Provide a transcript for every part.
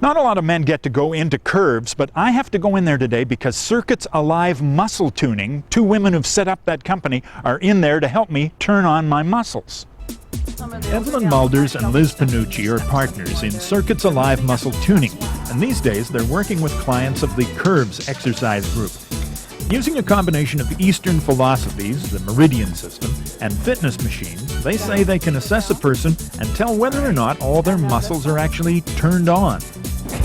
Not a lot of men get to go into Curves, but I have to go in there today because Circuits Alive Muscle Tuning, 2 women who've set up that company, are in there to help me turn on my muscles. Evelyn Mulders and Liz Panucci are partners in Circuits Alive Muscle Tuning, and these days they're working with clients of the Curves exercise group. Using a combination of Eastern philosophies, the Meridian system, and fitness machines, they say they can assess a person and tell whether or not all their muscles are actually turned on.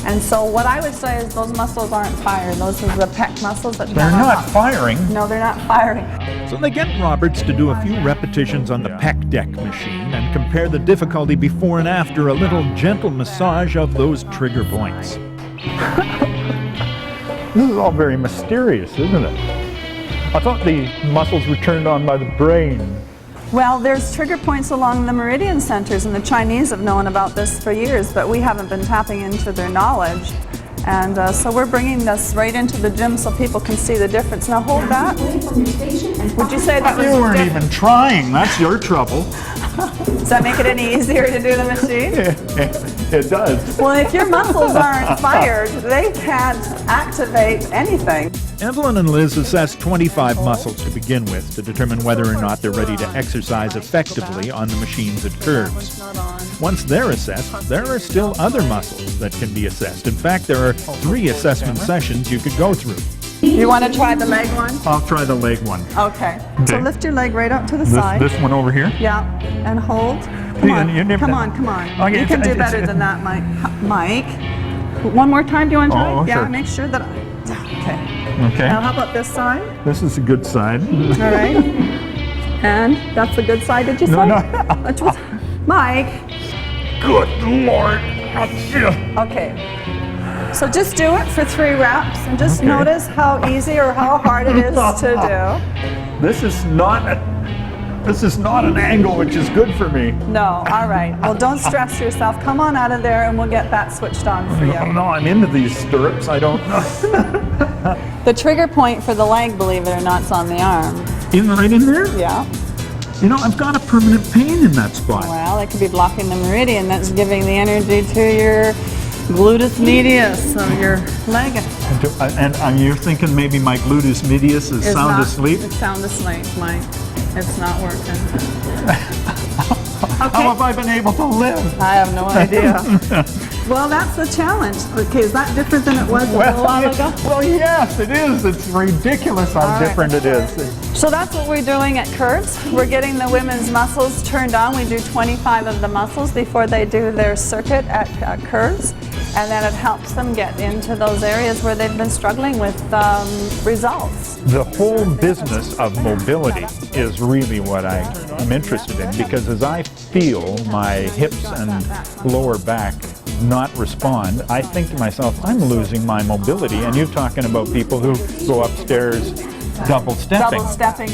And so what I would say is those muscles aren't fired. Those are the pec muscles that They're not firing. No, they're not firing. So they get Roberts to do a few repetitions on the pec deck machine and compare the difficulty before and after a little gentle massage of those trigger points. This is all very mysterious, isn't it? I thought the muscles were turned on by the brain. Well, there's trigger points along the meridian centers, and the Chinese have known about this for years, but we haven't been tapping into their knowledge. And so we're bringing this right into the gym so people can see the difference. Now hold that. Would you say that was... You weren't even trying. That's your trouble. Does that make it any easier to do the machine? It does. Well, if your muscles aren't fired, they can't activate anything. Evelyn and Liz assess 25 muscles to begin with to determine whether or not they're ready to exercise effectively on the machines at Curves. Once they're assessed, there are still other muscles that can be assessed. In fact, there are 3 assessment sessions you could go through. You want to try the leg one? I'll try the leg one. Okay. So lift your leg right up to the side. This one over here? Yeah. And hold. Come on. Come on, come on. Okay, you can do better than that, Mike. Mike. One more time. Do you want to try? Oh, yeah, sure. Make sure that okay. Okay. Now how about this side? This is a good side. All right. And that's the good side, did you say? No. Mike. Good Lord. Okay. So just do it for 3 reps and just notice how easy or how hard it is to do. This is not an angle which is good for me. No, all right. Well, don't stress yourself. Come on out of there and we'll get that switched on for you. No, I'm into these stirrups. I don't know. The trigger point for the leg, believe it or not, is on the arm. Right in there? Yeah. You know, I've got a permanent pain in that spot. Well, it could be blocking the meridian that's giving the energy to your gluteus medius of your leg. And you're thinking maybe my gluteus medius is sound asleep? It's sound asleep, Mike. It's not working. How have I been able to live? I have no idea. Well, that's the challenge. Okay, is that different than it was a little while ago? Well, yes, it is. It's ridiculous how different it is. So that's what we're doing at Curves. We're getting the women's muscles turned on. We do 25 of the muscles before they do their circuit at Curves. And then it helps them get into those areas where they've been struggling with results. The whole business of mobility is really what I'm interested in, because as I feel my hips and lower back not respond, I think to myself, I'm losing my mobility. And you're talking about people who go upstairs double stepping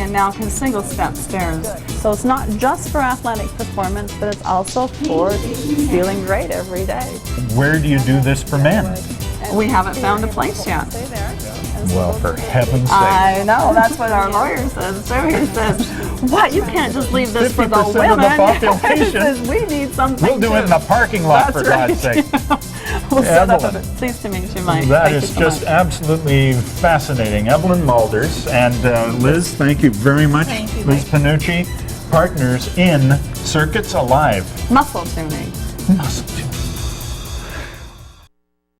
and now can single step stairs. So it's not just for athletic performance, but it's also for feeling great every day. Where do you do this for men? We haven't found a place yet. Well, for heaven's sake. I know, that's what our lawyer says too. He says, what, you can't just leave this for the 50% women. of the population. He says, we need something We'll do it in the parking lot, for God's sake. We'll set up Evelyn. Pleased to meet you, Mike. That Thank is you so just much. absolutely fascinating. Evelyn Mulders and Liz, thank you very much. Thank you, Liz Panucci, partners in Circuits Alive. Muscle tuning. Muscle tuning.